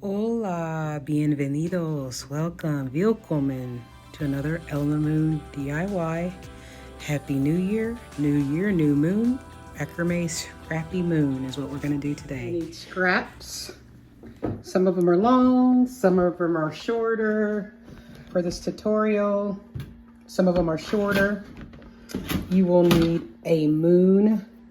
Hola, bienvenidos, welcome, Wilkommen to another El Moon DIY. Happy New Year, new moon. Macrame Scrappy moon is what we're going to do today. I need scraps. Some of them are long, some of them are shorter for this tutorial. Some of them are shorter. You will need a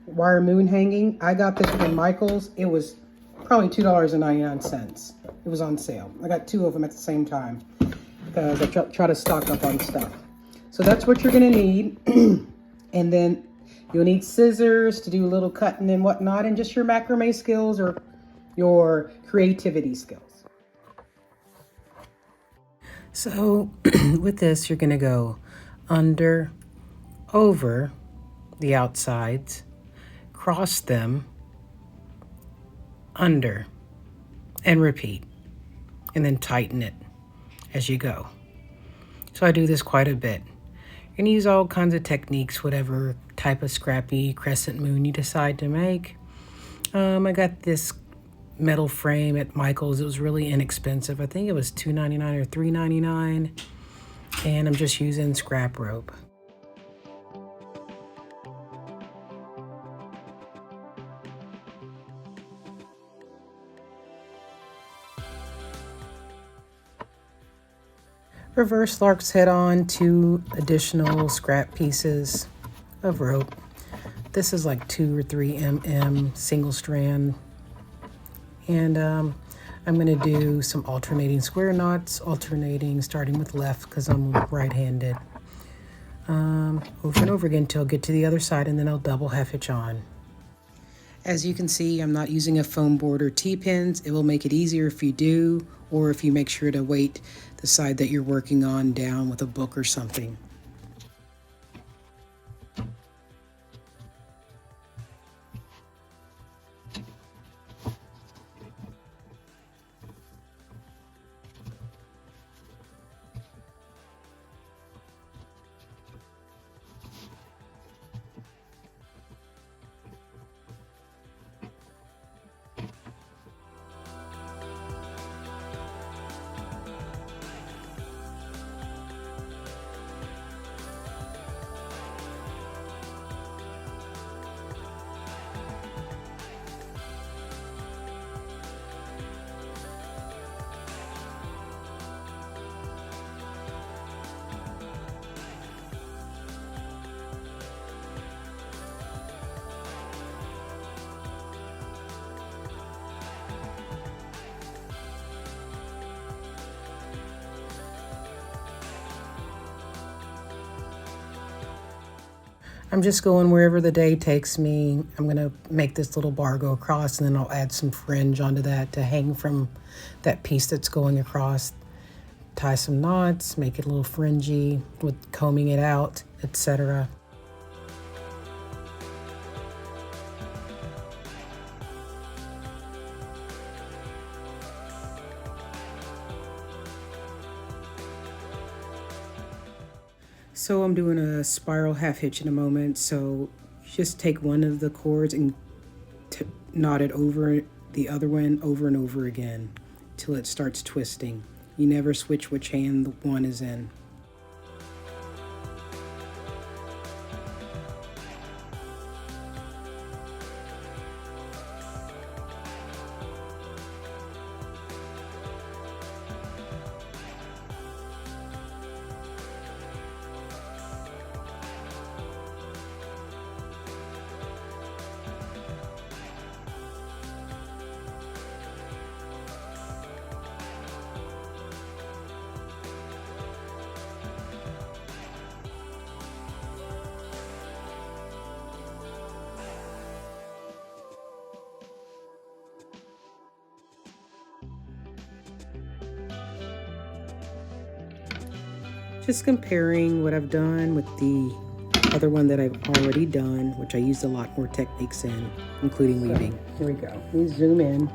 wire moon hanging. I got this from Michael's. It was probably $2.99. It was on sale. I got two of them at the same time because I try to stock up on stuff. So that's what you're going to need. And then you'll need scissors to do a little cutting and whatnot, and just your macrame skills or your creativity skills. So with this, you're going to go under, over the outsides, cross them, under, and repeat, and then tighten it as you go. So I do this quite a bit. You're going to use all kinds of techniques, whatever type of scrappy crescent moon you decide to make. I got this metal frame at Michael's. It was really inexpensive. I think it was $2.99 or $3.99, and I'm just using scrap rope. Reverse lark's head on 2 additional scrap pieces of rope. This is like 2 or 3 mm single strand. And I'm going to do some alternating square knots, starting with left because I'm right-handed. Over and over again until I get to the other side, and then I'll double half hitch on. As you can see, I'm not using a foam board or T-pins. It will make it easier if you do, or if you make sure to weight the side that you're working on down with a book or something. I'm just going wherever the day takes me. I'm going to make this little bar go across, and then I'll add some fringe onto that to hang from that piece that's going across. Tie some knots, make it a little fringy with combing it out, etc. So I'm doing a spiral half hitch in a moment. So just take one of the cords and knot it over the other one over and over again till it starts twisting. You never switch which hand the one is in. Just comparing what I've done with the other one that I've already done, which I used a lot more techniques in, including weaving. Here we go. Let me zoom in.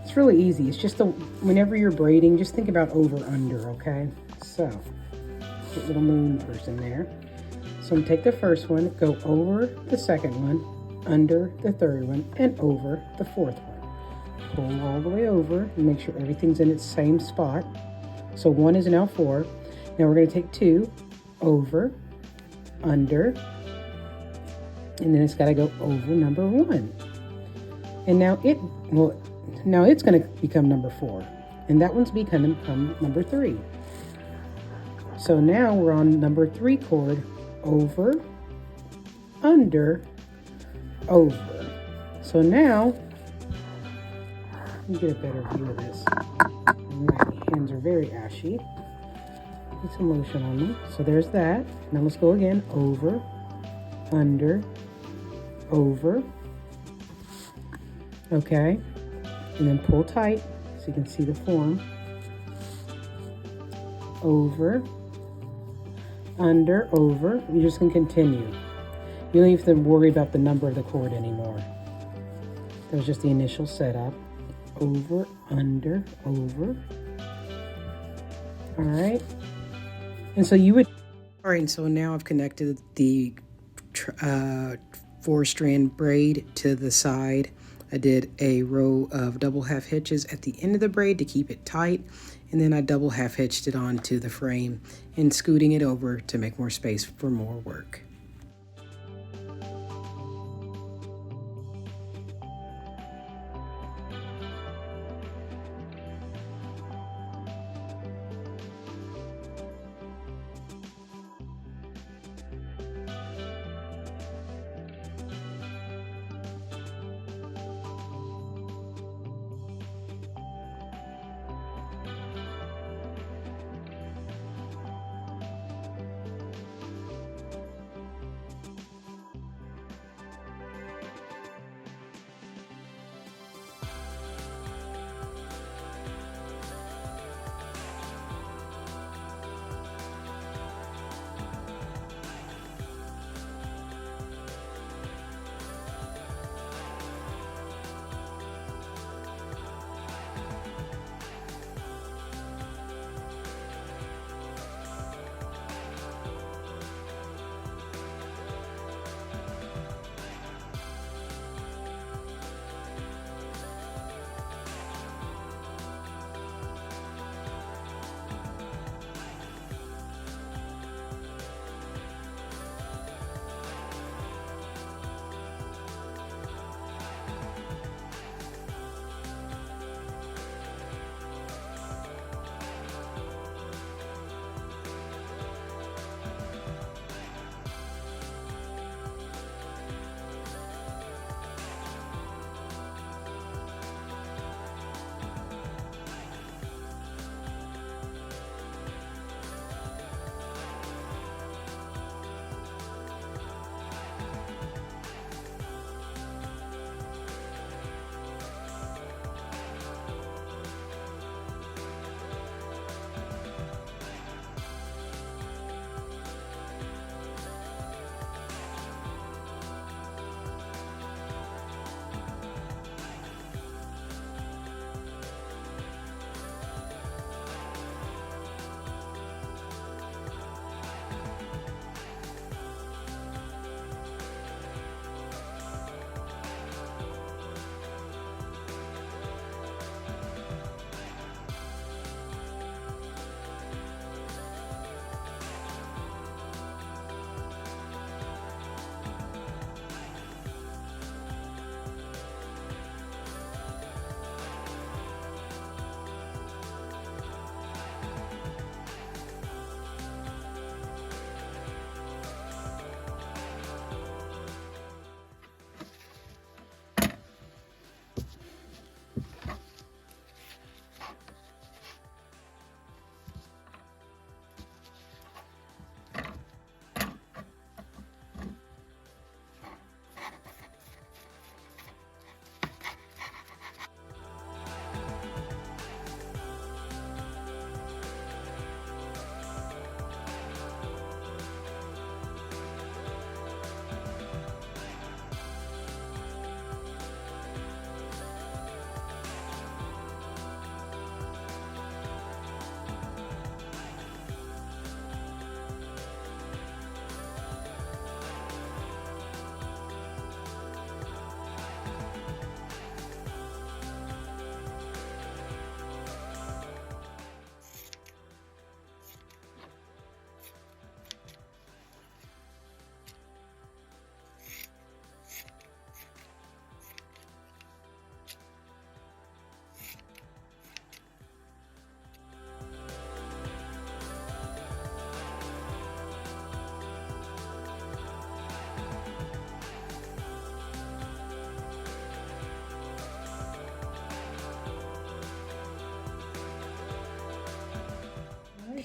It's really easy. It's just whenever you're braiding, just think about over, under, okay? So, get little moon person there. So I'm gonna take the first one, go over the second one, under the third one, and over the fourth one. pull all the way over and make sure everything's in its same spot. So 1 is now 4. Now we're going to take 2 over, under, and then it's got to go over number 1. And now it's going to become number 4, and that one's become number 3. So now we're on number 3 chord, over, under, over. So now, let me get a better view of this. My hands are very ashy. Put some lotion on them. So there's that. Now let's go again, over, under, over. Okay, and then pull tight so you can see the form. Over, under, over. You're just going to continue. You don't have to worry about the number of the chord anymore. That was just the initial setup. Over, under, over. All right. And so you would... All right, so now I've connected the 4-strand braid to the side. I did a row of double half hitches at the end of the braid to keep it tight, and then I double half hitched it onto the frame and scooting it over to make more space for more work.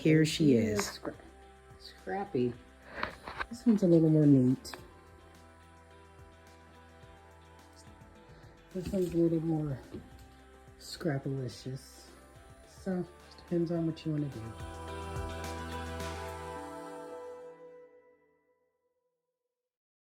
here she is. Scrappy. This one's a little more neat. This one's a little more scrappalicious. So, it depends on what you want to do.